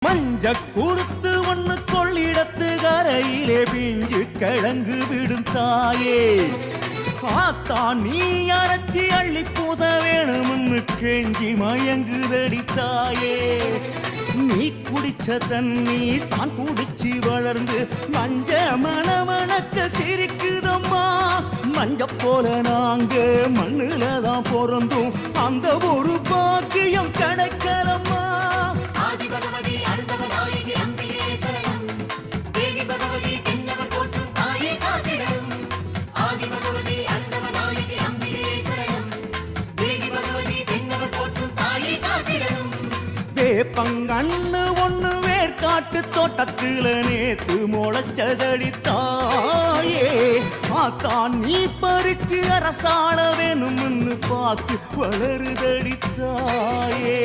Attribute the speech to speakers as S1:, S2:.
S1: மஞ்ச குருத்து ஒண்ணு கொள்ளிடத்து கரையிலே பிஞ்சு கிழங்கு விடும் தாயே ஆத்தா நீ அரைச்சி அள்ளி பூச வேணும்னு கெஞ்சி மயங்குதடி தாயே நீ குடிச்ச தண்ணி தான் குடிச்சு வளர்ந்து மஞ்ச மணமணக்க சிரிக்குதம்மா மஞ்ச போல நாங்க மண்ணுல தான் பிறந்தோம் அந்த ஒரு பாக்கியம் கிடைக்கலம்மா
S2: ஆதி பகவதி அருந்தவ நாயகி அம்பிகே சரணம் தேவி பகவதி தென்னவர் போற்றும் தாயே காத்திடும் ஆதி பகவதி அருந்தவ நாயகி அம்பிகே சரணம் தேவி பகவதி தென்னவர் போற்றும் தாயே காத்திடும்
S1: வேப்பங்கண்ணு ஒண்ணு வேர்காட்டு தோட்டத்துல நேத்து முளைச்சதடி தாயே ஆத்தான் நீ பறிச்சு அரசாள வேணும்னு பார்த்து வளருதடி தாயே